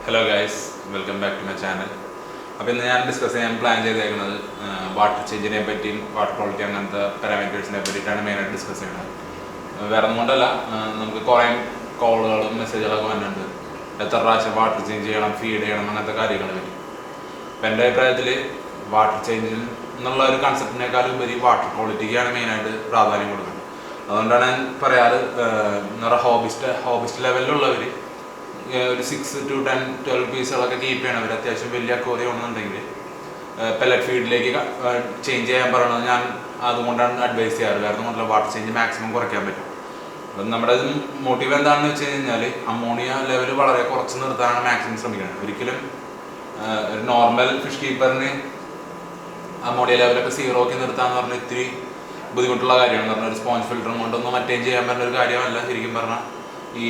Hello guys, welcome back to my channel. അപ്പോൾ ഇന്ന് ഞാൻ ഡിസ്കസ് ചെയ്യാൻ പ്ലാൻ ചെയ്തേക്കുന്നത് വാട്ടർ ചേഞ്ചിനെ പറ്റിയും വാട്ടർ ക്വാളിറ്റി അങ്ങനത്തെ പാരാമീറ്റേഴ്സിനെ പറ്റിയിട്ടാണ് മെയിനായിട്ട് ഡിസ്കസ് ചെയ്യുന്നത്. വേറെ ഒന്നും കൊണ്ടല്ല, നമുക്ക് കുറേ കോളുകളും മെസ്സേജുകളൊക്കെ വന്നിട്ടുണ്ട്. എത്ര പ്രാവശ്യം വാട്ടർ ചേഞ്ച് ചെയ്യണം, ഫീഡ് ചെയ്യണം, അങ്ങനത്തെ കാര്യങ്ങൾ പറ്റി. അപ്പം എൻ്റെ അഭിപ്രായത്തിൽ വാട്ടർ ചേഞ്ചിൽ എന്നുള്ള ഒരു കൺസെപ്റ്റിനേക്കാൾ ഉപരി വാട്ടർ ക്വാളിറ്റിക്കാണ് മെയിനായിട്ട് പ്രാധാന്യം കൊടുക്കുന്നത്. അതുകൊണ്ടാണ് ഞാൻ പറയാറ്, എന്താ പറയുക, ഹോബിസ്റ്റ് ലെവലിലുള്ളവർ ഒരു 6 to 10, 12 പീസുകളൊക്കെ കീപ്പ് ചെയ്യണം. അവർ അത്യാവശ്യം വലിയ അക്വേറിയം ആണെന്നുണ്ടെങ്കിൽ പെല്ലറ്റ് ഫീഡിലേക്ക് ചേഞ്ച് ചെയ്യാൻ പറയണത് ഞാൻ അതുകൊണ്ടാണ് അഡ്വൈസ് ചെയ്യാറ്. കാരണം കൊണ്ടല്ല, വാട്ടർ ചേഞ്ച് മാക്സിമം കുറയ്ക്കാൻ പറ്റും. അപ്പം നമ്മുടെ മോട്ടീവ് എന്താണെന്ന് വെച്ച് കഴിഞ്ഞാൽ അമോണിയ ലെവൽ വളരെ കുറച്ച് നിർത്താനാണ് മാക്സിമം ശ്രമിക്കുന്നത്. ഒരിക്കലും ഒരു നോർമൽ ഫിഷ് കീപ്പറിന് അമോണിയ ലെവലൊക്കെ 0 നിർത്താന്ന് പറഞ്ഞാൽ ഇത്തിരി ബുദ്ധിമുട്ടുള്ള കാര്യമാണ്. പറഞ്ഞാൽ ഒരു സ്പോഞ്ച് ഫിൽറ്ററും കൊണ്ടൊന്നും മറ്റേം ചെയ്യാൻ പറ്റുന്ന ഒരു കാര്യമല്ല. ശരിക്കും പറഞ്ഞാൽ ഈ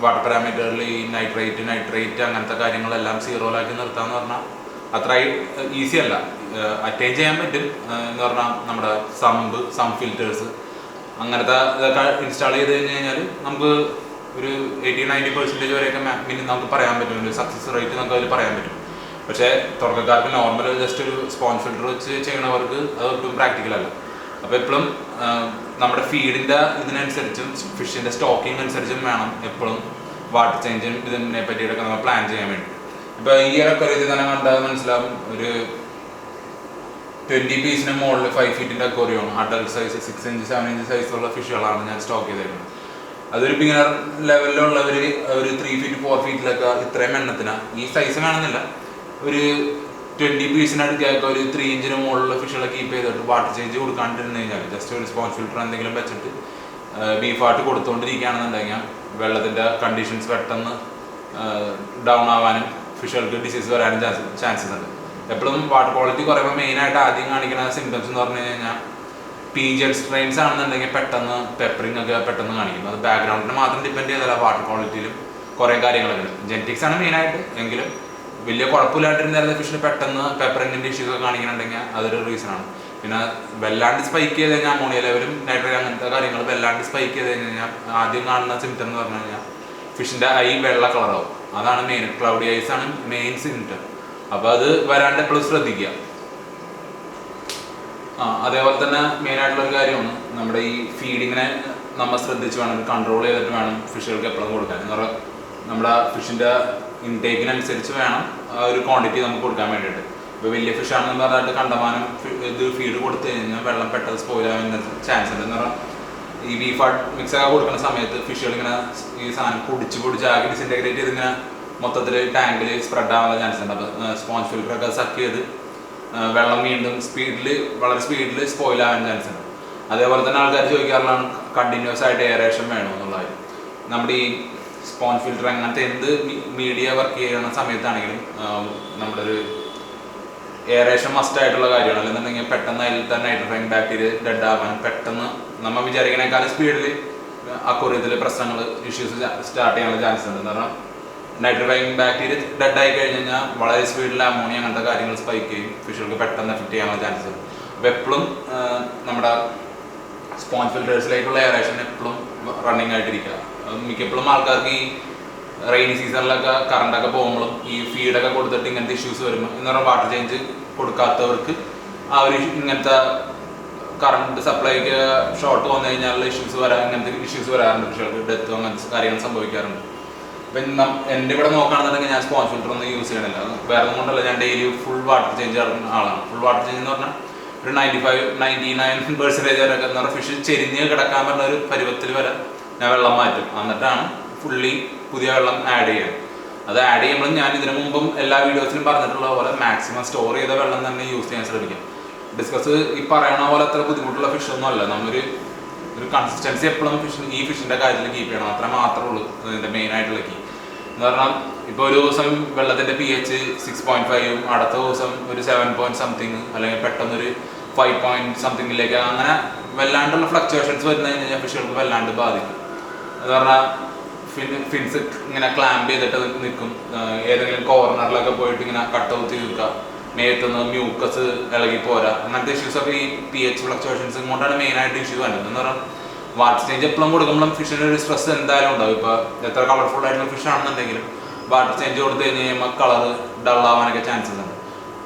വാട്ടർ പാരാമീറ്ററിൽ ഈ നൈട്രേറ്റ് അങ്ങനത്തെ കാര്യങ്ങളെല്ലാം 0 നിർത്താന്ന് പറഞ്ഞാൽ അത്ര ഈസി അല്ല. അറ്റൈൻ ചെയ്യാൻ പറ്റും എന്ന് പറഞ്ഞാൽ നമ്മുടെ സം ഫിൽറ്റേഴ്സ് അങ്ങനത്തെ ഇതൊക്കെ ഇൻസ്റ്റാൾ ചെയ്ത് കഴിഞ്ഞ് കഴിഞ്ഞാൽ നമുക്ക് ഒരു 80-90% വരെയൊക്കെ നമുക്ക് പറയാൻ പറ്റും. ഒരു സക്സസ് റേറ്റ് നമുക്ക് അതിൽ പറയാൻ പറ്റും. പക്ഷേ തുടക്കക്കാർക്ക് നോർമൽ ജസ്റ്റ് ഒരു സ്പോഞ്ച് ഫിൽറ്റർ വെച്ച് ചെയ്യണവർക്ക് അത് ഒട്ടും പ്രാക്ടിക്കൽ അല്ല. അപ്പോൾ എപ്പോഴും നമ്മുടെ ഫീഡിൻ്റെ ഇതിനനുസരിച്ചും ഫിഷിൻ്റെ സ്റ്റോക്കിംഗ് അനുസരിച്ചും വേണം എപ്പോഴും വാട്ടർ ചേഞ്ചും ഇതിനെ പറ്റിയിട്ടൊക്കെ നമ്മൾ പ്ലാൻ ചെയ്യാൻ വേണ്ടി. ഇപ്പോൾ ഈ ഒരു അക്വേറിയത്തിൽ തന്നെ കണ്ടാൽ മനസ്സിലാവും, ഒരു 20 പീസിന് മുകളിൽ 5 ഫീറ്റിൻ്റെ അക്വേറിയമാണ്. അഡൽട്ട് സൈസ് 6 ഇഞ്ച് 7 ഇഞ്ച് സൈസുള്ള ഫിഷുകളാണ് ഞാൻ സ്റ്റോക്ക് ചെയ്തേക്കുന്നത്. അതൊരു ബിഗിനർ ലെവലിലുള്ളവർ ഒരു 3 ഫീറ്റ് 4 ഫീറ്റിലൊക്കെ ഇത്രയും എണ്ണത്തിനാണ്. ഈ സൈസ് വേണമെന്നില്ല, ഒരു 20 പീസിനടുത്തേക്ക് ഒരു 3 ഇഞ്ചിന് മുകളിലുള്ള ഫിഷുകളെ കീപ്പ് ചെയ്തിട്ട് വാട്ടർ ചേഞ്ച് കൊടുക്കാണ്ടിരുന്നു കഴിഞ്ഞാൽ ജസ്റ്റ് ഒരു സ്പോഞ്ച് ഫിൽറ്റർ എന്തെങ്കിലും വെച്ചിട്ട് ബീഫായിട്ട് കൊടുത്തുകൊണ്ടിരിക്കുകയാണെന്നുണ്ടെങ്കിൽ വെള്ളത്തിൻ്റെ കണ്ടീഷൻസ് പെട്ടെന്ന് ഡൗൺ ആവാനും ഫിഷുകൾക്ക് ഡിസീസ് വരാനും ചാൻസസ് ഉണ്ട്. എപ്പോഴും വാട്ടർ ക്വാളിറ്റി കുറയുമ്പോൾ മെയിനായിട്ട് ആദ്യം കാണിക്കുന്ന സിംറ്റംസ് എന്ന് പറഞ്ഞു കഴിഞ്ഞാൽ പീജിയൽ സ്ട്രെയിൻസ് ആണെന്നുണ്ടെങ്കിൽ പെട്ടെന്ന് പെപ്പറിങ് ഒക്കെ പെട്ടെന്ന് കാണിക്കും. അത് ബാക്ക്ഗ്രൗണ്ടിന് മാത്രം ഡിപ്പെൻഡ് ചെയ്തല്ല, വാട്ടർ ക്വാളിറ്റിയിലും കുറേ കാര്യങ്ങളൊക്കെ ഉണ്ട്. ജെനറ്റിക്സ് ആണ് മെയിനായിട്ട്, എങ്കിലും വലിയ കുഴപ്പമില്ലാണ്ടിരുന്ന ഫിഷിന് പെട്ടെന്ന് പെപ്പറിങ്ങിൻ്റെ ഇഷ്യൂസ് ഒക്കെ കാണിക്കുന്നുണ്ടെങ്കിൽ അതൊരു റീസണാണ്. പിന്നെ വല്ലാണ്ട് സ്പൈക്ക് ചെയ്ത് കഴിഞ്ഞാൽ അമോണിയ ലെവലും നൈട്രേറ്റ് അങ്ങനത്തെ കാര്യങ്ങൾ വല്ലാണ്ട് സ്പൈക്ക് ചെയ്ത് കഴിഞ്ഞാൽ ആദ്യം കാണുന്ന സിംറ്റം എന്ന് പറഞ്ഞു കഴിഞ്ഞാൽ ഫിഷിൻ്റെ ഐ വെള്ള കളറാവും. അതാണ് മെയിൻ, ക്ലൗഡി ഐസ് ആണ് മെയിൻ സിംറ്റം. അപ്പോൾ അത് വരാണ്ട് എപ്പോഴും ശ്രദ്ധിക്കുക. അതേപോലെ തന്നെ മെയിനായിട്ടുള്ളൊരു കാര്യമാണ് നമ്മുടെ ഈ ഫീഡിങ്ങിനെ നമ്മൾ ശ്രദ്ധിച്ച് വേണം, കൺട്രോൾ ചെയ്തിട്ട് വേണം ഫിഷുകൾക്ക് എപ്പോഴും കൊടുക്കാൻ. എന്ന് പറഞ്ഞാൽ നമ്മുടെ ഫിഷിൻ്റെ ഇൻടേക്കിനനുസരിച്ച് വേണം ഒരു ക്വാണ്ടിറ്റി നമുക്ക് കൊടുക്കാൻ വേണ്ടിയിട്ട്. ഇപ്പോൾ വലിയ ഫിഷാണെന്ന് പറഞ്ഞിട്ട് കണ്ടമാനം ഇത് ഫീഡ് കൊടുത്തു കഴിഞ്ഞാൽ വെള്ളം പെട്ടെന്ന് സ്പോയിൽ ആവാൻ ചാൻസ് ഉണ്ട്. എന്ന് പറഞ്ഞാൽ ഈ ബീഫ് മിക്സൊക്കെ കൊടുക്കുന്ന സമയത്ത് ഫിഷുകൾ ഇങ്ങനെ ഈ സാധനം പൊടിച്ച് ആകെ ഡിസിൻറ്റഗ്രേറ്റ് ചെയ്ത് ഇങ്ങനെ മൊത്തത്തിൽ ടാങ്കിൽ സ്പ്രെഡ് ആവാനുള്ള ചാൻസ് ഉണ്ട്. അപ്പോൾ സ്പോഞ്ച് ഫിൽറ്ററൊക്കെ സക്ക് ചെയ്ത് വെള്ളം വീണ്ടും വളരെ സ്പീഡിൽ സ്പോയിൽ ആവാൻ ചാൻസ് ഉണ്ട്. അതേപോലെ തന്നെ ആൾക്കാർ ചോദിക്കാറുള്ളതാണ് കണ്ടിന്യൂസ് ആയിട്ട് എയറേഷൻ വേണോ എന്നുള്ളത്. നമ്മുടെ ഈ സ്പോഞ്ച് ഫിൽറ്റർ അങ്ങനത്തെ എന്ത് മീഡിയ വർക്ക് ചെയ്യുന്ന സമയത്താണെങ്കിലും നമ്മുടെ ഒരു എയറേഷൻ മസ്റ്റ് ആയിട്ടുള്ള കാര്യമാണ്. അല്ലെന്നുണ്ടെങ്കിൽ പെട്ടെന്ന് അതിൽ തന്നെ നൈട്രോഫൈങ് ബാക്ടീരിയ ഡെഡ് ആവാൻ പെട്ടെന്ന് നമ്മൾ വിചാരിക്കണേക്കാളും സ്പീഡിൽ അക്വേറിയത്തിൽ പ്രശ്നങ്ങൾ ഇഷ്യൂസ് സ്റ്റാർട്ട് ചെയ്യാനുള്ള ചാൻസ് ഉണ്ട്. കാരണം നൈട്രോഫൈങ് ബാക്ടീരിയ ഡെഡ് ആയി കഴിഞ്ഞ് കഴിഞ്ഞാൽ വളരെ സ്പീഡിൽ അമോണിയ അങ്ങനത്തെ കാര്യങ്ങൾ സ്പൈക്ക് ചെയ്യും, ഫിഷുകൾക്ക് പെട്ടെന്ന് എഫക്റ്റ് ചെയ്യാനുള്ള ചാൻസ് ഉണ്ട്. അപ്പോൾ എപ്പോഴും നമ്മുടെ സ്പോഞ്ച് ഫിൽറ്റേഴ്സിലേക്കുള്ള എയറേഷൻ എപ്പോഴും റണ്ണിങ് ആയിട്ടിരിക്കുക. മിക്കപ്പോഴും ആൾക്കാർക്ക് ഈ റെയിനി സീസണിലൊക്കെ കറണ്ടൊക്കെ പോകുമ്പോഴും ഈ ഫീഡൊക്കെ കൊടുത്തിട്ട് ഇങ്ങനത്തെ ഇഷ്യൂസ് വരുമ്പോൾ എന്ന് പറഞ്ഞാൽ വാട്ടർ ചേഞ്ച് കൊടുക്കാത്തവർക്ക് ആ ഒരു ഇങ്ങനത്തെ കറണ്ട് സപ്ലൈക്ക് ഷോർട്ട് വന്നു കഴിഞ്ഞാൽ ഇങ്ങനത്തെ ഇഷ്യൂസ് വരാറുണ്ട്. ഫിഷുകൾക്ക് ഡെത്ത് അങ്ങനത്തെ കാര്യങ്ങൾ സംഭവിക്കാറുണ്ട്. അപ്പം എൻ്റെ ഇവിടെ നോക്കുകയാണെന്നുണ്ടെങ്കിൽ ഞാൻ സ്പോഞ്ച് ഫിൽറ്റർ ഒന്നും യൂസ് ചെയ്യണില്ല. വേറെ ഒന്നും കൊണ്ടല്ല, ഞാൻ ഡെയിലി ഫുൾ വാട്ടർ ചേഞ്ച് നടക്കുന്ന ആളാണ്. ഫുൾ വാട്ടർ ചേഞ്ച് എന്ന് പറഞ്ഞാൽ ഒരു 99% വരെയൊക്കെ എന്ന് പറഞ്ഞാൽ ഫിഷ് ചെരിഞ്ഞ് കിടക്കാൻ പറഞ്ഞ ഒരു പരുവത്തിൽ വരെ ഞാൻ വെള്ളം മാറ്റും. എന്നിട്ടാണ് ഫുള്ളി പുതിയ വെള്ളം ആഡ് ചെയ്യുക. അത് ആഡ് ചെയ്യുമ്പോഴും ഞാൻ ഇതിനു മുമ്പും എല്ലാ വീഡിയോസിലും പറഞ്ഞിട്ടുള്ള പോലെ മാക്സിമം സ്റ്റോർ ചെയ്ത വെള്ളം തന്നെ യൂസ് ചെയ്യാൻ ശ്രമിക്കാം. ഡിസ്കസ് ഈ പറയണ പോലെ അത്ര ബുദ്ധിമുട്ടുള്ള ഫിഷൊന്നും അല്ല. നമ്മളൊരു കൺസിസ്റ്റൻസി എപ്പോഴും ഈ ഫിഷിൻ്റെ കാര്യത്തിൽ കീപ്പ് ചെയ്യണം. അത്ര മാത്രമേ ഉള്ളൂ ഇതിൻ്റെ മെയിനായിട്ടുള്ള കീ എന്ന് പറഞ്ഞാൽ. ഇപ്പോൾ ഒരു ദിവസം വെള്ളത്തിൻ്റെ pH 6.5ഉം അടുത്ത ദിവസം ഒരു 7 something അല്ലെങ്കിൽ പെട്ടെന്നൊരു 5 somethingലേക്ക് അങ്ങനെ വല്ലാണ്ടുള്ള ഫ്ലക്ച്വേഷൻസ് വരുന്ന കഴിഞ്ഞാൽ ഫിഷുകൾക്ക് വല്ലാണ്ട് ബാധിക്കും. എന്ന് പറഞ്ഞാൽ ഫിൻസ് ഇങ്ങനെ ക്ലാമ്പ് ചെയ്തിട്ട് നിൽക്കും. ഏതെങ്കിലും കോർണറിലൊക്കെ പോയിട്ട് ഇങ്ങനെ കട്ട് ഔട്ട് തീർക്കുക, മേത്തുനിന്ന് മ്യൂക്കസ് ഇളകി പോരാ, അങ്ങനത്തെ ഇഷ്യൂസൊക്കെ ഈ pH ഫ്ലക്ച്വേഷൻസ് കൊണ്ടാണ് മെയിനായിട്ട് ഇഷ്യൂ വരുന്നത്. എന്ന് പറഞ്ഞാൽ വാട്ടർ ചേഞ്ച് എപ്പോഴും കൊടുക്കുമ്പോഴും ഫിഷിന് ഒരു സ്ട്രെസ് എന്തായാലും ഉണ്ടാവും. ഇപ്പോൾ എത്ര കളർഫുൾ ആയിട്ടുള്ള ഫിഷ് ആണെന്നുണ്ടെങ്കിലും വാട്ടർ ചേഞ്ച് കൊടുത്തു കഴിഞ്ഞ് കഴിയുമ്പോൾ കളർ ഡള്ളാവാനൊക്കെ ചാൻസസ് ഉണ്ട്.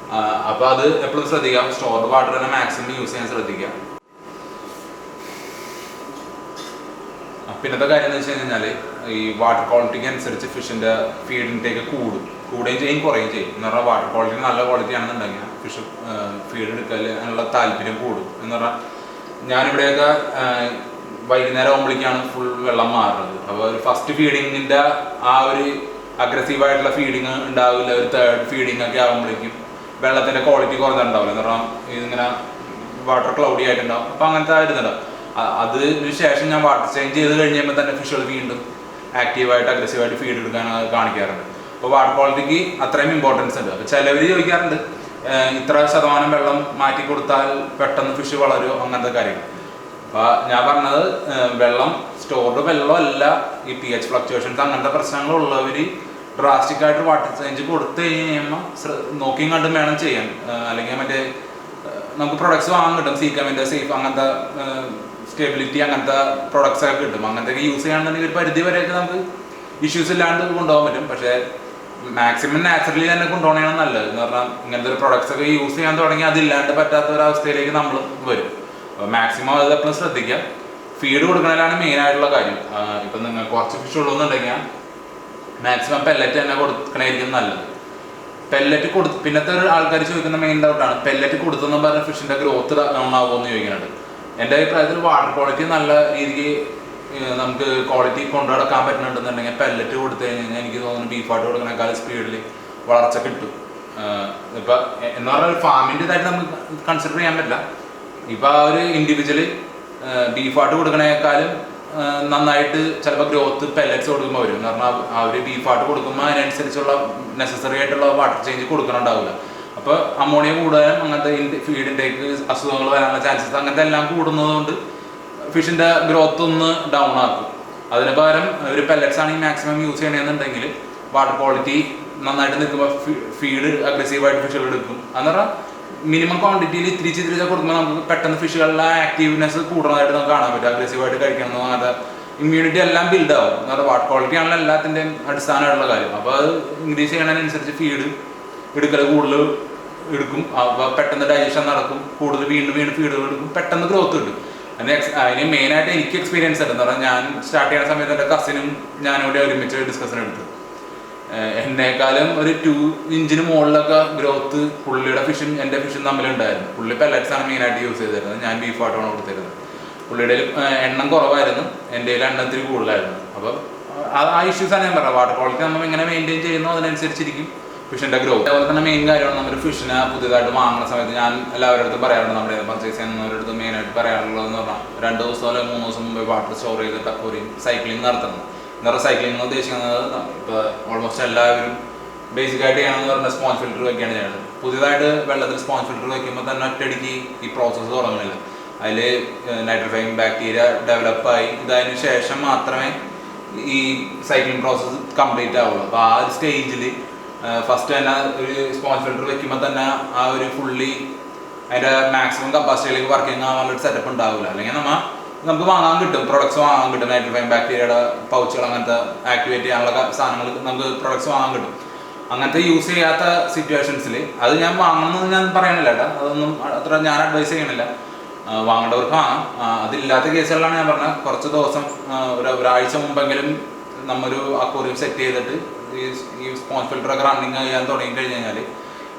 അപ്പോൾ അത് എപ്പോഴും ശ്രദ്ധിക്കാം. സ്റ്റോർഡ് വാട്ടർ തന്നെ മാക്സിമം യൂസ് ചെയ്യാൻ ശ്രദ്ധിക്കുക. പിന്നത്തെ കാര്യം എന്ന് വെച്ച് കഴിഞ്ഞാൽ ഈ വാട്ടർ ക്വാളിറ്റിക്ക് അനുസരിച്ച് ഫിഷിൻ്റെ ഫീഡ് ഇൻടേക്ക് കൂടുകയും ചെയ്യും കുറയുകയും ചെയ്യും. എന്ന് പറഞ്ഞാൽ വാട്ടർ ക്വാളിറ്റി നല്ല ക്വാളിറ്റി ആണെന്നുണ്ടെങ്കിൽ ഫിഷ് ഫീഡ് എടുക്കാനുള്ള താല്പര്യം കൂടും. എന്ന് പറഞ്ഞാൽ ഞാനിവിടെയൊക്കെ വൈകുന്നേരം ആകുമ്പോഴേക്കാണ് ഫുൾ വെള്ളം മാറുന്നത്. അപ്പോൾ ഒരു ഫസ്റ്റ് ഫീഡിങ്ങിൻ്റെ ആ ഒരു അഗ്രസീവായിട്ടുള്ള ഫീഡിങ് ഉണ്ടാവില്ല. ഒരു തേർഡ് ഫീഡിങ് ഒക്കെ ആകുമ്പോഴേക്കും വെള്ളത്തിൻ്റെ ക്വാളിറ്റി കുറഞ്ഞിട്ടുണ്ടാവില്ല. എന്ന് പറഞ്ഞാൽ ഇതിങ്ങനെ വാട്ടർ ക്ലൗഡി ആയിട്ടുണ്ടാവും. അപ്പോൾ അങ്ങനത്തെ ആയിരുന്നുണ്ടാവും. അതിന് ശേഷം ഞാൻ വാട്ടർ ചേഞ്ച് ചെയ്ത് കഴിയുമ്പോൾ തന്നെ ഫിഷുകൾ വീണ്ടും ആക്റ്റീവായിട്ട് അഗ്രസീവായിട്ട് ഫീഡ് എടുക്കാൻ കാണിക്കാറുണ്ട്. അപ്പോൾ വാട്ടർ ക്വാളിറ്റിക്ക് അത്രയും ഇമ്പോർട്ടൻസ് ഉണ്ട്. അപ്പോൾ ചിലവർ ചോദിക്കാറുണ്ട് ഇത്ര ശതമാനം വെള്ളം മാറ്റി കൊടുത്താൽ പെട്ടെന്ന് ഫിഷ് വളരുമോ അങ്ങനത്തെ കാര്യങ്ങൾ. അപ്പോൾ ഞാൻ പറഞ്ഞത് വെള്ളം സ്റ്റോർഡ് വെള്ളമല്ല, ഈ pH ഫ്ലക്ച്വേഷൻസ് അങ്ങനത്തെ പ്രശ്നങ്ങളുള്ളവർ ഡ്രാസ്റ്റിക് ആയിട്ട് വാട്ടർ ചേഞ്ച് കൊടുത്തു കഴിയുമ്പോൾ നോക്കിയും കണ്ടും വേണം ചെയ്യാൻ. അല്ലെങ്കിൽ മറ്റേ നമുക്ക് പ്രൊഡക്ട്സ് വാങ്ങാൻ കിട്ടും, സീക്കമിൻ്റെ സേഫ് അങ്ങനത്തെ സ്റ്റെബിലിറ്റി അങ്ങനത്തെ പ്രൊഡക്ട്സ് ഒക്കെ കിട്ടും. അങ്ങനത്തെ യൂസ് ചെയ്യുകയാണെന്നുണ്ടെങ്കിൽ ഒരു പരിധി വരെയൊക്കെ നമുക്ക് ഇഷ്യൂസ് ഇല്ലാണ്ട് കൊണ്ടുപോകാൻ പറ്റും. പക്ഷേ മാക്സിമം നാച്ചുറലി തന്നെ കൊണ്ടുപോകണതാണ് നല്ലത്. എന്ന് പറഞ്ഞാൽ ഇങ്ങനത്തെ ഒരു പ്രൊഡക്ട്സ് ഒക്കെ യൂസ് ചെയ്യാൻ തുടങ്ങി അതില്ലാണ്ട് പറ്റാത്ത ഒരവസ്ഥയിലേക്ക് നമ്മൾ വരും. അപ്പോൾ മാക്സിമം അത് എപ്പോഴും ശ്രദ്ധിക്കുക. ഫീഡ് കൊടുക്കുന്നതിലാണ് മെയിൻ ആയിട്ടുള്ള കാര്യം. ഇപ്പം നിങ്ങൾ കുറച്ച് ഫിഷ് ഉള്ളൂന്നുണ്ടെങ്കിൽ മാക്സിമം പെല്ലറ്റ് തന്നെ കൊടുക്കണമായിരിക്കും നല്ലത്. പെല്ലറ്റ് പിന്നത്തെ ഒരു ആൾക്കാർ ചോദിക്കുന്ന മെയിൻ ഡൗട്ടാണ് പെല്ലറ്റ് കൊടുത്തെന്ന് പറഞ്ഞ ഫിഷിൻ്റെ ഗ്രോത്ത് ഡൗൺ ആവുമെന്ന് ചോദിക്കുന്നുണ്ട്. എൻ്റെ അഭിപ്രായത്തിൽ വാട്ടർ ക്വാളിറ്റി നല്ല രീതിക്ക് നമുക്ക് ക്വാളിറ്റി കൊണ്ടുനടക്കാൻ പറ്റുന്നുണ്ടെന്നുണ്ടെങ്കിൽ പെല്ലറ്റ് കൊടുത്തു കഴിഞ്ഞാൽ എനിക്ക് തോന്നുന്നു ബീഫാട്ട് കൊടുക്കണേക്കാൾ സ്പീഡിൽ വളർച്ച കിട്ടും. ഇപ്പം എന്ന് പറഞ്ഞാൽ ഫാമിൻ്റെ ഇതായിട്ട് നമുക്ക് കൺസിഡർ ചെയ്യാൻ പറ്റില്ല. ഇപ്പം ആ ഒരു ഇൻഡിവിജ്വൽ ബീഫാട്ട് കൊടുക്കണേക്കാളും നന്നായിട്ട് ചിലപ്പോൾ ഗ്രോത്ത് പെല്ലറ്റ്സ് കൊടുക്കുമ്പോൾ വരും. എന്ന് പറഞ്ഞാൽ അവർ ബീഫാട്ട് കൊടുക്കുമ്പോൾ അതിനനുസരിച്ചുള്ള നെസസറി ആയിട്ടുള്ള വാട്ടർ ചേഞ്ച് കൊടുക്കണുണ്ടാവില്ല. അപ്പോൾ അമോണിയ കൂടുതലും അങ്ങനത്തെ ഫീഡ് ഇൻടേക്ക് അസുഖങ്ങൾ വരാനുള്ള ചാൻസസ് അങ്ങനത്തെ എല്ലാം കൂടുന്നതുകൊണ്ട് ഫിഷിൻ്റെ ഗ്രോത്ത് ഒന്ന് ഡൗൺ ആക്കും. അതിന് പകരം ഒരു പെല്ലറ്റ്സ് ആണെങ്കിൽ മാക്സിമം യൂസ് ചെയ്യണമെന്നുണ്ടെങ്കിൽ വാട്ടർ ക്വാളിറ്റി നന്നായിട്ട് നിൽക്കുമ്പോൾ ഫീഡ് അഗ്രസീവായിട്ട് ഫിഷുകൾ എടുക്കും. എന്ന് പറഞ്ഞാൽ മിനിമം ക്വാണ്ടിറ്റിയിൽ തിരിച്ച് കൊടുക്കുമ്പോൾ നമുക്ക് പെട്ടെന്ന് ഫിഷുകളുടെ ആക്റ്റീവ്നെസ് കൂടുന്നതായിട്ട് നമുക്ക് കാണാൻ പറ്റും. അഗ്രസീവായിട്ട് കഴിക്കണം, അങ്ങനത്തെ ഇമ്മ്യൂണിറ്റി എല്ലാം ബിൽഡ് ആവും. എന്ന് പറഞ്ഞാൽ വാട്ടർ ക്വാളിറ്റി ആണല്ലോ എല്ലാത്തിൻ്റെയും അടിസ്ഥാനമായിട്ടുള്ള കാര്യം. അപ്പോൾ അത് ഇൻക്രീസ് ചെയ്യണതിനനുസരിച്ച് ഫീഡ് എടുക്കൽ കൂടുതൽ എടുക്കും. അപ്പോൾ പെട്ടെന്ന് ഡൈജഷൻ നടക്കും, കൂടുതൽ വീണ്ടും ഫീഡുകൾ എടുക്കും, പെട്ടെന്ന് ഗ്രോത്ത് കിട്ടും. അതിന് മെയിനായിട്ട് എനിക്ക് എക്സ്പീരിയൻസ് ഉണ്ട്. എന്ന് പറഞ്ഞാൽ ഞാൻ സ്റ്റാർട്ട് ചെയ്യുന്ന സമയത്ത് എൻ്റെ കസിനും ഞാനിവിടെ ഒരുമിച്ച് ഡിസ്കഷൻ എടുത്തു. എന്നെക്കാളും ഒരു 2 ഇഞ്ചിന് മുകളിലൊക്കെ ഗ്രോത്ത് പുള്ളിയുടെ ഫിഷും എൻ്റെ ഫിഷും തമ്മിലുണ്ടായിരുന്നു. പുള്ളി പെല്ലറ്റ്സ് ആണ് മെയിനായിട്ട് യൂസ് ചെയ്തിരുന്നത്, ഞാൻ ബീഫായിട്ടാണ് കൊടുത്തിരുന്നത്. പുള്ളിയുടെ എണ്ണം കുറവായിരുന്നു, എൻ്റെ എണ്ണം ഇത്തിരി കൂടുതലായിരുന്നു. അപ്പോൾ ആ ഇഷ്യൂസാണ് ഞാൻ പറഞ്ഞത്. വാട്ടർ ക്വാളിറ്റി നമ്മൾ എങ്ങനെ മെയിൻറ്റെയിൻ ചെയ്യുന്നു അതിനനുസരിച്ചിരിക്കും ഫിഷിൻ്റെ ഗ്രോത്ത്. അതുപോലെ തന്നെ മെയിൻ കാര്യമാണ് നമ്മുടെ ഫിഷിനെ പുതിയതായിട്ട് വാങ്ങുന്ന സമയത്ത് ഞാൻ എല്ലാവരുടെ അടുത്തും പറയാറുണ്ട്, നമ്മുടെ പർച്ചേസ് ചെയ്യുന്നവരുടെ അടുത്ത് മെയിനായിട്ട് പറയാറുള്ളതെന്ന് പറഞ്ഞാൽ 2 ദിവസം അല്ലെങ്കിൽ 3 ദിവസം മുമ്പ് വാട്ടർ സ്റ്റോർ ചെയ്തിട്ട് ഒരു സൈക്ലിംഗ് നടത്തണം. എന്ന് പറഞ്ഞാൽ സൈക്ലിംഗ് എന്ന് ഉദ്ദേശിക്കുന്നത് ഇപ്പോൾ ഓൾമോസ്റ്റ് എല്ലാവരും ബേസിക്കായിട്ട് ചെയ്യണമെന്ന് പറഞ്ഞാൽ സ്പോഞ്ച് ഫിൽറ്റർ വയ്ക്കുകയാണ് ചെയ്യുന്നത്. പുതിയതായിട്ട് വെള്ളത്തിൽ സ്പോഞ്ച് ഫിൽറ്റർ വയ്ക്കുമ്പോൾ തന്നെ ഒറ്റയടിക്ക് ഈ പ്രോസസ്സ് തുടങ്ങുന്നില്ല. അതിൽ നൈട്രിഫൈങ് ബാക്ടീരിയ ഡെവലപ്പായി ഇതതിന് ശേഷം മാത്രമേ ഈ സൈക്ലിംഗ് പ്രോസസ്സ് കംപ്ലീറ്റ് ആവുള്ളൂ. അപ്പോൾ ആ ഒരു സ്റ്റേജിൽ ഫസ്റ്റ് തന്നെ ഒരു സ്പോഞ്ച് ഫിൽറ്റർ വെക്കുമ്പോൾ തന്നെ ആ ഒരു ഫുള്ളി അതിൻ്റെ മാക്സിമം കപ്പാസിറ്റിയിലേക്ക് വർക്കിംഗ് ആവാനുള്ളൊരു സെറ്റപ്പ് ഉണ്ടാവില്ല. അല്ലെങ്കിൽ നമുക്ക് വാങ്ങാൻ കിട്ടും, പ്രൊഡക്ട്സ് വാങ്ങാൻ കിട്ടും. നൈട്രിഫൈങ് ബാക്ടീരിയയുടെ പൗച്ചുകൾ അങ്ങനത്തെ ആക്ടിവേറ്റ് ചെയ്യാനുള്ള സാധനങ്ങൾ നമുക്ക് പ്രൊഡക്ട്സ് വാങ്ങാൻ കിട്ടും. അങ്ങനത്തെ യൂസ് ചെയ്യാത്ത സിറ്റുവേഷൻസിൽ അത് ഞാൻ വാങ്ങണമെന്ന് ഞാൻ പറയണില്ല കേട്ടോ, അതൊന്നും അത്ര ഞാൻ അഡ്വൈസ് ചെയ്യണില്ല. വാങ്ങേണ്ടവർക്ക് വാങ്ങാം. അതില്ലാത്ത കേസുകളിലാണ് ഞാൻ പറഞ്ഞത് കുറച്ച് ദിവസം ഒരാഴ്ച മുമ്പെങ്കിലും നമ്മൊരു അക്വേറിയം സെറ്റ് ചെയ്തിട്ട് ഈ സ്പോഞ്ച് ഫിൽറ്ററൊക്കെ റണ്ണിങ് ചെയ്യാൻ തുടങ്ങി കഴിഞ്ഞ് കഴിഞ്ഞാൽ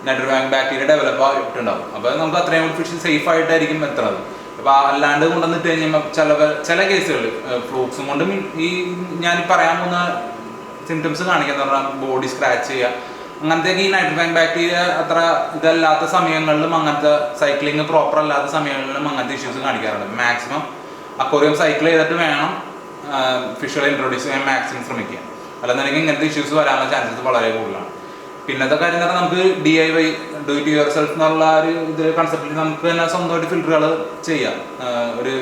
നൈട്രിഫൈങ് ബാക്ടീരിയ ഡെവലപ്പ് ആയിട്ടുണ്ടാവും. അപ്പോൾ നമുക്ക് അത്രയും കൂടി ഫിഷ് സേഫ് ആയിട്ടായിരിക്കും എത്തുന്നത്. അപ്പോൾ അല്ലാണ്ട് കൊണ്ടുവന്നിട്ട് കഴിയുമ്പോൾ ചില കേസുകൾ ഫ്ലൂക്സും കൊണ്ടും ഈ ഞാൻ പറയാൻ പോകുന്ന സിംറ്റംസ് കാണിക്കുക പറഞ്ഞാൽ ബോഡി സ്ക്രാച്ച് ചെയ്യുക അങ്ങനത്തെയൊക്കെ ഈ നൈട്രിഫൈങ് ബാക്ടീരിയ അത്ര ഇതല്ലാത്ത സമയങ്ങളിലും അങ്ങനത്തെ സൈക്ലിങ് പ്രോപ്പർ അല്ലാത്ത സമയങ്ങളിലും അങ്ങനത്തെ ഇഷ്യൂസ് കാണിക്കാറുണ്ട്. മാക്സിമം അക്വേറിയം സൈക്കിൾ ചെയ്തിട്ട് വേണം ഫിഷുകളെ ഇൻട്രൊഡ്യൂസ് ചെയ്യാൻ മാക്സിമം ശ്രമിക്കുക. അല്ലെന്നുണ്ടെങ്കിൽ ഇങ്ങനത്തെ ഇഷ്യൂസ് വരാനുള്ള ചാൻസസ് വളരെ കൂടുതലാണ്. പിന്നത്തെ കാര്യം എന്ന് പറഞ്ഞാൽ നമുക്ക് DIY do it your self എന്നുള്ള ഒരു ഇത് കൺസെപ്റ്റിൽ നമുക്ക് തന്നെ സ്വന്തമായിട്ട് ഫിൽറ്ററുകൾ ചെയ്യാം. ഒരു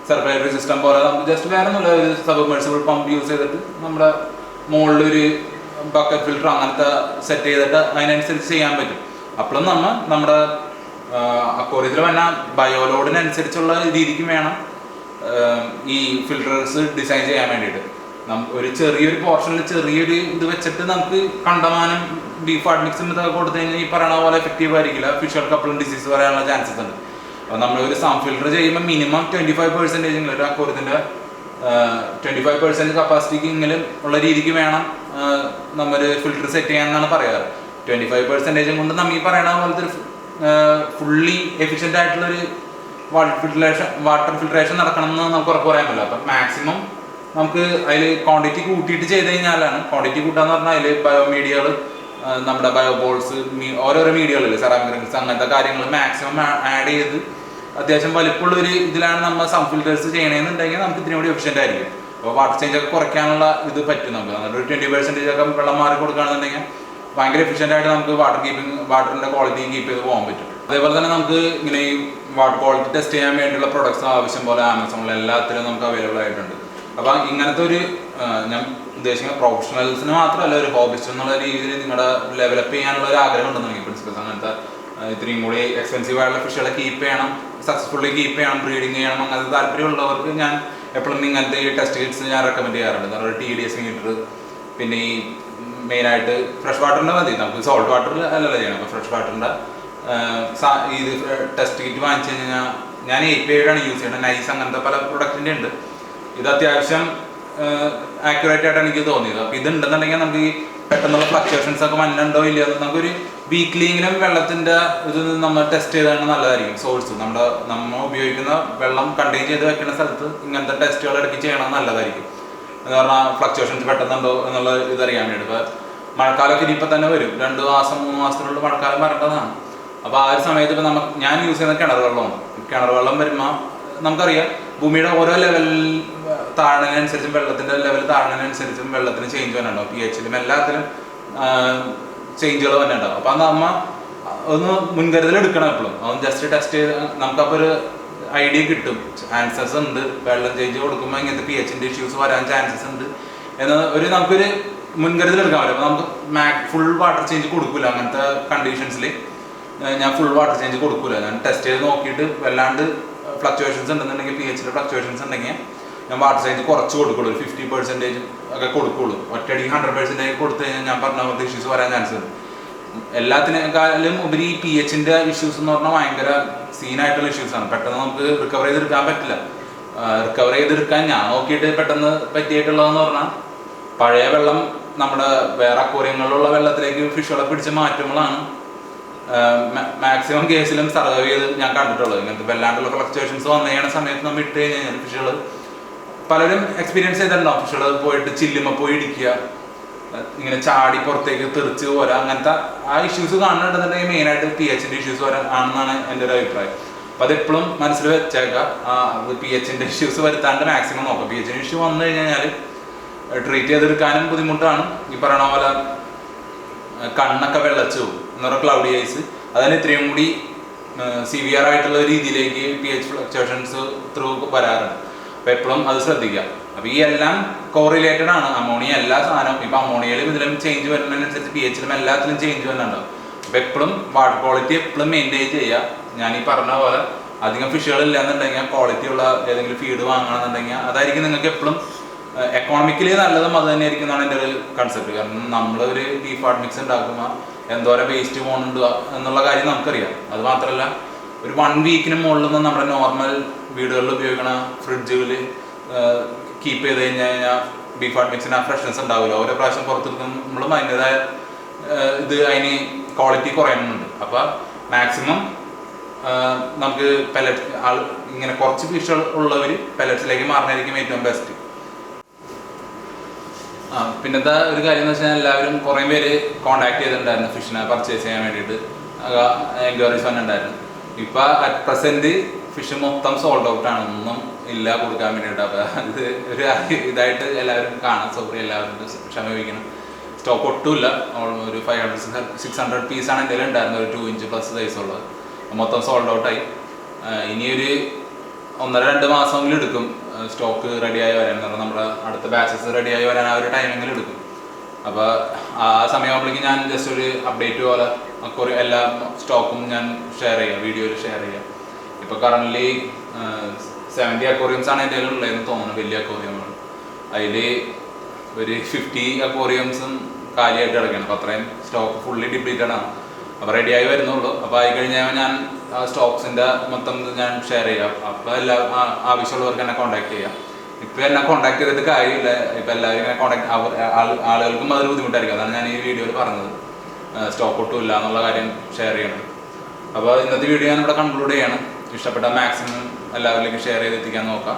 സർക്കുലേറ്ററി സിസ്റ്റം പോലെ നമുക്ക് ജസ്റ്റ് വേറെ ഒന്നുമില്ല, ഒരു സബ്മേഴ്സിബിൾ പമ്പ് യൂസ് ചെയ്തിട്ട് നമ്മുടെ മുകളിലൊരു ബക്കറ്റ് ഫിൽറ്റർ അങ്ങനത്തെ സെറ്റ് ചെയ്തിട്ട് അതിനനുസരിച്ച് ചെയ്യാൻ പറ്റും. അപ്പോഴും നമ്മുടെ അക്വേറിയത്തിൽ വന്ന ബയോലോഡിനനുസരിച്ചുള്ള രീതിക്ക് വേണം ഈ ഫിൽറ്റേഴ്സ് ഡിസൈൻ ചെയ്യാൻ വേണ്ടിയിട്ട്. ഒരു ചെറിയൊരു പോർഷനിൽ ചെറിയൊരു ഇത് വെച്ചിട്ട് നമുക്ക് കണ്ടമാനം ബീഫ് ഹാർഡ് മിക്സും ഇതൊക്കെ കൊടുത്തു കഴിഞ്ഞാൽ ഈ പറയുന്ന പോലെ എഫക്റ്റീവ് ആയിരിക്കില്ല, ഫിഷർ കപ്പിളും ഡിസീസ് വരാനുള്ള ചാൻസസ് ഉണ്ട്. അപ്പോൾ നമ്മൾ ഒരു സം ഫിൽറ്റർ ചെയ്യുമ്പോൾ മിനിമം 25% ഒരു അക്വേറിയത്തിൻ്റെ 25% കപ്പാസിറ്റിക്കെങ്കിലും ഉള്ള രീതിക്ക് വേണം നമ്മൾ ഫിൽറ്റർ സെറ്റ് ചെയ്യാമെന്നാണ് പറയാറ്. 25% കൊണ്ട് നമ്മൾ ഈ പറയുന്ന പോലത്തെ ഒരു ഫുള്ളി എഫിഷ്യൻ്റ് ആയിട്ടുള്ളൊരു വാട്ടർ ഫിൽട്രേഷൻ നടക്കണം എന്ന് നമുക്ക് ഉറപ്പ് പറയാൻ പറ്റില്ല. അപ്പം മാക്സിമം നമുക്ക് അതിൽ ക്വാണ്ടിറ്റി കൂട്ടിയിട്ട് ചെയ്ത് കഴിഞ്ഞാലാണ്, ക്വാണ്ടിറ്റി കൂട്ടാന്ന് പറഞ്ഞാൽ അതിൽ ബയോമീഡിയകൾ, നമ്മുടെ ബയോബോൾസ്, ഓരോരോ മീഡിയകളിൽ സെറാമിക് റിങ്സ് അങ്ങനത്തെ കാര്യങ്ങൾ മാക്സിമം ആഡ് ചെയ്ത് അത്യാവശ്യം വലിപ്പമുള്ളൊരു ഇതിലാണ് നമ്മൾ സം ഫിൽറ്റേഴ്സ് ചെയ്യണമെന്നുണ്ടെങ്കിൽ നമുക്ക് ഇതിനും കൂടി എഫിഷ്യൻ്റ് ആയിരിക്കും. അപ്പോൾ വാട്ടർ ചേഞ്ച് ഒക്കെ കുറയ്ക്കാനുള്ള ഇത് പറ്റും നമുക്ക്. എന്നിട്ട് ഒരു 20% ഒക്കെ വെള്ളം മാറി കൊടുക്കുകയാണെന്നുണ്ടെങ്കിൽ ഭയങ്കര എഫിഷ്യൻ്റ് ആയിട്ട് നമുക്ക് വാട്ടറിൻ്റെ ക്വാളിറ്റി കീപ്പ് ചെയ്ത് പോകാൻ പറ്റും. അതേപോലെ തന്നെ നമുക്ക് ഇങ്ങനെ ഈ വാട്ടർ ക്വാളിറ്റി ടെസ്റ്റ് ചെയ്യാൻ വേണ്ടിയുള്ള പ്രൊഡക്ട്സ് ആവശ്യം പോലെ ആമസോണിൽ എല്ലാത്തിലും നമുക്ക് അവൈലബിൾ ആയിട്ടുണ്ട്. അപ്പോൾ ഇങ്ങനത്തെ ഒരു ഞാൻ ഉദ്ദേശിക്കുന്ന പ്രൊഫഷണൽസിന് മാത്രമല്ല, ഒരു ഹോബിസ്റ്റ് എന്നുള്ള രീതിയിൽ നിങ്ങളുടെ ഡെവലപ്പ് ചെയ്യാനുള്ള ഒരു ആഗ്രഹം ഉണ്ടെന്നുണ്ടെങ്കിൽ പ്രിൻസിപ്പൽസ് അങ്ങനത്തെ ഇത്രയും കൂടി എക്സ്പെൻസീവ് ആയിട്ടുള്ള ഫിഷുകളെ കീപ്പ് ചെയ്യണം, സക്സസ്ഫുള്ളി കീപ്പ് ചെയ്യണം, ബ്രീഡിങ് ചെയ്യണം, അങ്ങനത്തെ താല്പര്യമുള്ളവർക്ക് ഞാൻ എപ്പോഴും ഇങ്ങനത്തെ ഈ ടെസ്റ്റ് കിറ്റ്സ് ഞാൻ റെക്കമെൻഡ് ചെയ്യാറുണ്ട്. കാരണം ഒരു TDS മീറ്റർ, പിന്നെ ഈ മെയിനായിട്ട് ഫ്രഷ് വാട്ടറിൻ്റെ മതി, നമുക്ക് സോൾട്ട് വാട്ടറിൽ അല്ലല്ലോ ചെയ്യണം. അപ്പോൾ ഫ്രഷ് വാട്ടറിൻ്റെ ഇത് ടെസ്റ്റ് കിറ്റ് വാങ്ങിച്ചു കഴിഞ്ഞാൽ ഞാൻ API ആണ് യൂസ് ചെയ്യുന്നത്. നൈസ് അങ്ങനത്തെ പല പ്രൊഡക്റ്റിൻ്റെ ഉണ്ട്. ഇത് അത്യാവശ്യം ആക്യുറേറ്റ് ആയിട്ടാണ് എനിക്ക് തോന്നിയത്. അപ്പോൾ ഇതുണ്ടെന്നുണ്ടെങ്കിൽ നമുക്ക് ഈ പെട്ടെന്നുള്ള ഫ്ലക്ച്വേഷൻസ് ഒക്കെ മഞ്ഞുണ്ടോ ഇല്ലയോ നമുക്കൊരു വീക്ക്ലിയെങ്കിലും വെള്ളത്തിൻ്റെ ഇത് നമ്മൾ ടെസ്റ്റ് ചെയ്താണ് നല്ലതായിരിക്കും. സോഴ്സ് നമ്മൾ ഉപയോഗിക്കുന്ന വെള്ളം കണ്ടെയ്ൻ ചെയ്ത് വെക്കുന്ന സ്ഥലത്ത് ഇങ്ങനത്തെ ടെസ്റ്റുകൾ ഇടയ്ക്ക് ചെയ്യണം നല്ലതായിരിക്കും. എന്ന് പറഞ്ഞാൽ ഫ്ലക്ച്വേഷൻസ് പെട്ടെന്നുണ്ടോ എന്നുള്ള ഇതറിയാൻ വേണ്ടി. ഇപ്പോൾ മഴക്കാലമൊക്കെ ഇനിയിപ്പോൾ തന്നെ വരും, 2 മാസം 3 മാസത്തിനുള്ള മഴക്കാലം വരേണ്ടതാണ്. അപ്പോൾ ആ ഒരു സമയത്ത് ഇപ്പോൾ ഞാൻ യൂസ് ചെയ്യുന്ന കിണർ വെള്ളമാണ്. കിണർ വെള്ളം വരുമ്പോൾ നമുക്കറിയാം ഭൂമിയുടെ ഓരോ ലെവൽ താഴ്ന്നതിനനുസരിച്ചും വെള്ളത്തിൻ്റെ ലെവൽ താഴ്ന്നതിനനുസരിച്ചും വെള്ളത്തിന് ചേഞ്ച് വന്നിട്ടുണ്ടാവും. pH-ലും എല്ലാത്തിലും ചേഞ്ചുകൾ വന്നിട്ടുണ്ടാവും. അപ്പോൾ നമ്മൾ ഒന്ന് മുൻകരുതൽ എടുക്കണം എപ്പോഴും. അതൊന്ന് ജസ്റ്റ് ടെസ്റ്റ് ചെയ്ത് നമുക്കപ്പോൾ ഒരു ഐഡിയ കിട്ടും. ചാൻസസ് ഉണ്ട് വെള്ളം ചേഞ്ച് കൊടുക്കുമ്പോൾ ഇങ്ങനത്തെ pH-ൻ്റെ ഇഷ്യൂസ് വരാൻ ചാൻസസ് ഉണ്ട് എന്ന് നമുക്കൊരു മുൻകരുതൽ എടുക്കാൻ പറ്റും. അപ്പോൾ നമുക്ക് ഫുൾ വാട്ടർ ചേഞ്ച് കൊടുക്കില്ല. അങ്ങനത്തെ കണ്ടീഷൻസിൽ ഞാൻ ഫുൾ വാട്ടർ ചേഞ്ച് കൊടുക്കില്ല. ഞാൻ ടെസ്റ്റ് ചെയ്ത് നോക്കിയിട്ട് വല്ലാണ്ട് ഫ്ലക്ച്വേഷൻസ് ഉണ്ടെന്നുണ്ടെങ്കിൽ, pH-ലെ ഫ്ലക്ച്വേഷൻസ് ഉണ്ടെങ്കിൽ ഞാൻ വാട്ടർ ചേഞ്ച് കുറച്ച് കൊടുക്കുള്ളൂ. ഒരു 50% ഒക്കെ കൊടുക്കുള്ളൂ. ഒറ്റയടി 100% കൊടുത്തു കഴിഞ്ഞാൽ ഞാൻ പറഞ്ഞ പോലത്തെ ഇഷ്യൂസ് വരാൻ ചാൻസ് ഉണ്ട്. എല്ലാത്തിനേക്കാളും ഉപരി pH-ൻ്റെ ഇഷ്യൂസ് എന്ന് പറഞ്ഞാൽ ഭയങ്കര സീനായിട്ടുള്ള ഇഷ്യൂസാണ്. പെട്ടെന്ന് നമുക്ക് റിക്കവർ ചെയ്തെടുക്കാൻ പറ്റില്ല. റിക്കവർ ചെയ്തെടുക്കാൻ ഞാൻ നോക്കിയിട്ട് പെട്ടെന്ന് പറ്റിയിട്ടുള്ളതെന്ന് പറഞ്ഞാൽ പഴയ വെള്ളം നമ്മുടെ വേറെ അക്വേറിയങ്ങളിലുള്ള വെള്ളത്തിലേക്ക് ഫിഷുകളെ പിടിച്ച് മാറ്റുമ്പോഴാണ് മാക്സിമം കേസിലും സർവൈവ് ചെയ്ത് ഞാൻ കണ്ടിട്ടുള്ളത്. ഇങ്ങനത്തെ വല്ലാണ്ടുള്ള ഫ്ലക്ച്വേഷൻസ് വന്നു കഴിയുന്ന സമയത്ത് നമ്മൾ ഇട്ട് കഴിഞ്ഞാൽ ഫിഷുകൾ പലരും എക്സ്പീരിയൻസ് ചെയ്തിട്ടുണ്ടാവും. ഫിഷുകൾ പോയിട്ട് ചില്ലുമ്മ പോയി ഇടിക്കുക, ഇങ്ങനെ ചാടി പുറത്തേക്ക് തെറിച്ച് പോരാ, അങ്ങനത്തെ ആ ഇഷ്യൂസ് കാണുന്നുണ്ടെന്നുണ്ടെങ്കിൽ മെയിനായിട്ട് pH-ൻ്റെ ഇഷ്യൂസ് ആണെന്നാണ് എൻ്റെ ഒരു അഭിപ്രായം. അപ്പോൾ അതെപ്പോഴും മനസ്സിൽ വെച്ചേക്കാം. pH-ൻ്റെ ഇഷ്യൂസ് വരുത്താണ്ട് മാക്സിമം നോക്കാം. pH-ൻ്റെ ഇഷ്യൂ വന്നു കഴിഞ്ഞാൽ ട്രീറ്റ് ചെയ്തെടുക്കാനും ബുദ്ധിമുട്ടാണ്. ഈ പറയണ പോലെ കണ്ണൊക്കെ വെള്ളച്ചു എന്ന് പറഞ്ഞാൽ ക്ലൗഡി ഐസ്, അതിന് ഇത്രയും കൂടി സിവിയർ ആയിട്ടുള്ള രീതിയിലേക്ക് pH ഫ്ലക്ച്വേഷൻസ് ത്രൂ വരാറുണ്ട്. അപ്പോൾ എപ്പോഴും അത് ശ്രദ്ധിക്കുക. അപ്പോൾ ഈ എല്ലാം കോറിലേറ്റഡ് ആണ്. അമോണിയ എല്ലാ സാധനവും ഇപ്പോൾ അമോണിയയിലും ഇതിലും ചേഞ്ച് വരുന്നതിനനുസരിച്ച് pH-ലും എല്ലാത്തിലും ചേഞ്ച് വരുന്നുണ്ടാവും. അപ്പോൾ എപ്പോഴും വാട്ടർ ക്വാളിറ്റി എപ്പോഴും മെയിൻറ്റെയിൻ ചെയ്യുക. ഞാൻ ഈ പറഞ്ഞ പോലെ അധികം ഫിഷുകൾ ഇല്ലാന്നുണ്ടെങ്കിൽ ക്വാളിറ്റി ഉള്ള ഏതെങ്കിലും ഫീഡ് വാങ്ങണമെന്നുണ്ടെങ്കിൽ അതായിരിക്കും നിങ്ങൾക്ക് എപ്പോഴും എക്കോണമിക്കലി നല്ലതും അത് തന്നെ ആയിരിക്കും എന്നാണ് എൻ്റെ ഒരു കൺസെപ്റ്റ്. കാരണം നമ്മളൊരു ബീഫ് ഹാർഡ് മിക്സ് ഉണ്ടാക്കുമ്പോൾ എന്തോരം വേസ്റ്റ് പോകുന്നുണ്ട് എന്നുള്ള കാര്യം നമുക്കറിയാം. അത് മാത്രമല്ല ഒരു 1 വീക്കിന് മുകളിൽ നിന്ന് നമ്മുടെ നോർമൽ വീടുകളിൽ ഉപയോഗിക്കുന്ന ഫ്രിഡ്ജുകൾ കീപ്പ് ചെയ്ത് കഴിഞ്ഞാൽ ബീഫ് ഹാർഡ് മിക്സിന് ആ ഫ്രഷ്നെസ് ഉണ്ടാവില്ല. ഓരോ പ്രാവശ്യം പുറത്തെടുക്കുമ്പോഴും അതിൻ്റെതായ അതിന് ക്വാളിറ്റി കുറയുന്നുണ്ട്. അപ്പോൾ മാക്സിമം നമുക്ക് ഇങ്ങനെ കുറച്ച് ഫിഷ് ഉള്ളവർ പെലറ്റ്സിലേക്ക് മാറുന്നതായിരിക്കും ഏറ്റവും ബെസ്റ്റ്. പിന്നത്തെ ഒരു കാര്യം എന്ന് വെച്ചാൽ എല്ലാവരും കുറേ പേര് കോൺടാക്ട് ചെയ്തിട്ടുണ്ടായിരുന്നു ഫിഷിനെ പർച്ചേസ് ചെയ്യാൻ വേണ്ടിയിട്ട്. എൻക്വയറീസ് വന്നിട്ടുണ്ടായിരുന്നു. ഇപ്പോൾ അറ്റ് പ്രസൻറ്റ് ഫിഷ് മൊത്തം സോൾഡ് ഔട്ട് ആണ്, ഒന്നും ഇല്ല കൊടുക്കാൻ വേണ്ടിയിട്ട്. അപ്പോൾ ഇത് ഒരു ഇതായിട്ട് എല്ലാവരും കാണാം. സോറി, എല്ലാവരും ക്ഷമ ചോദിക്കണം. സ്റ്റോക്ക് ഒട്ടുമില്ല. ഒരു 500-600 പീസാണ് എൻ്റെ കയ്യിൽ ഉണ്ടായിരുന്നത്, ഒരു 2 ഇഞ്ച് പ്ലസ് സൈസുള്ളത്. മൊത്തം സോൾഡ് ഔട്ടായി. ഇനിയൊരു 1-2 മാസമെങ്കിലും എടുക്കും സ്റ്റോക്ക് റെഡിയായി വരാൻ. എന്ന് പറഞ്ഞാൽ നമ്മുടെ അടുത്ത ബാച്ചസ് റെഡിയായി വരാൻ ആ ഒരു ടൈമെങ്കിലും എടുക്കും. അപ്പോൾ ആ സമയമാകുമ്പോഴേക്കും ഞാൻ ജസ്റ്റ് ഒരു അപ്ഡേറ്റ് പോലെ എല്ലാ സ്റ്റോക്കും ഞാൻ ഷെയർ ചെയ്യാം, വീഡിയോയിൽ ഷെയർ ചെയ്യാം. ഇപ്പോൾ കറൻ്റ്ലി 70 അക്വേറിയംസ് ആണ് എൻ്റെ കയ്യിൽ ഉള്ളതെന്ന് തോന്നുന്നു, വലിയ അക്വേറിയങ്ങൾ. അതിൽ ഒരു 50 അക്വേറിയംസും കാലിയായിട്ട് കിടക്കുകയാണ്. അപ്പോൾ അത്രയും സ്റ്റോക്ക് ഫുള്ളി ഡിപ്ലീറ്റഡ് ആണ്. അപ്പോൾ റെഡിയായി വരുന്നുള്ളൂ. അപ്പോൾ ആയി കഴിഞ്ഞാൽ ഞാൻ ആ സ്റ്റോക്സിൻ്റെ മൊത്തം ഞാൻ ഷെയർ ചെയ്യാം. അപ്പോൾ എല്ലാ ആവശ്യമുള്ളവർക്ക് എന്നെ കോൺടാക്ട് ചെയ്യാം. ഇപ്പം എന്നെ കോൺടാക്ട് ചെയ്തിട്ട് കാര്യമില്ല. ഇപ്പം എല്ലാവരും ഇങ്ങനെ കോൺടാക്ട് ആളുകൾക്കും അതൊരു ബുദ്ധിമുട്ടായിരിക്കും. അതാണ് ഞാൻ ഈ വീഡിയോയിൽ പറഞ്ഞത്, സ്റ്റോക്ക് ഒട്ടും ഇല്ല എന്നുള്ള കാര്യം ഷെയർ ചെയ്യണം. അപ്പോൾ ഇന്നത്തെ വീഡിയോ ഞാൻ ഇവിടെ കൺക്ലൂഡ് ചെയ്യണം. ഇഷ്ടപ്പെട്ട മാക്സിമം എല്ലാവരിലേക്കും ഷെയർ ചെയ്തെത്തിക്കാൻ നോക്കാം.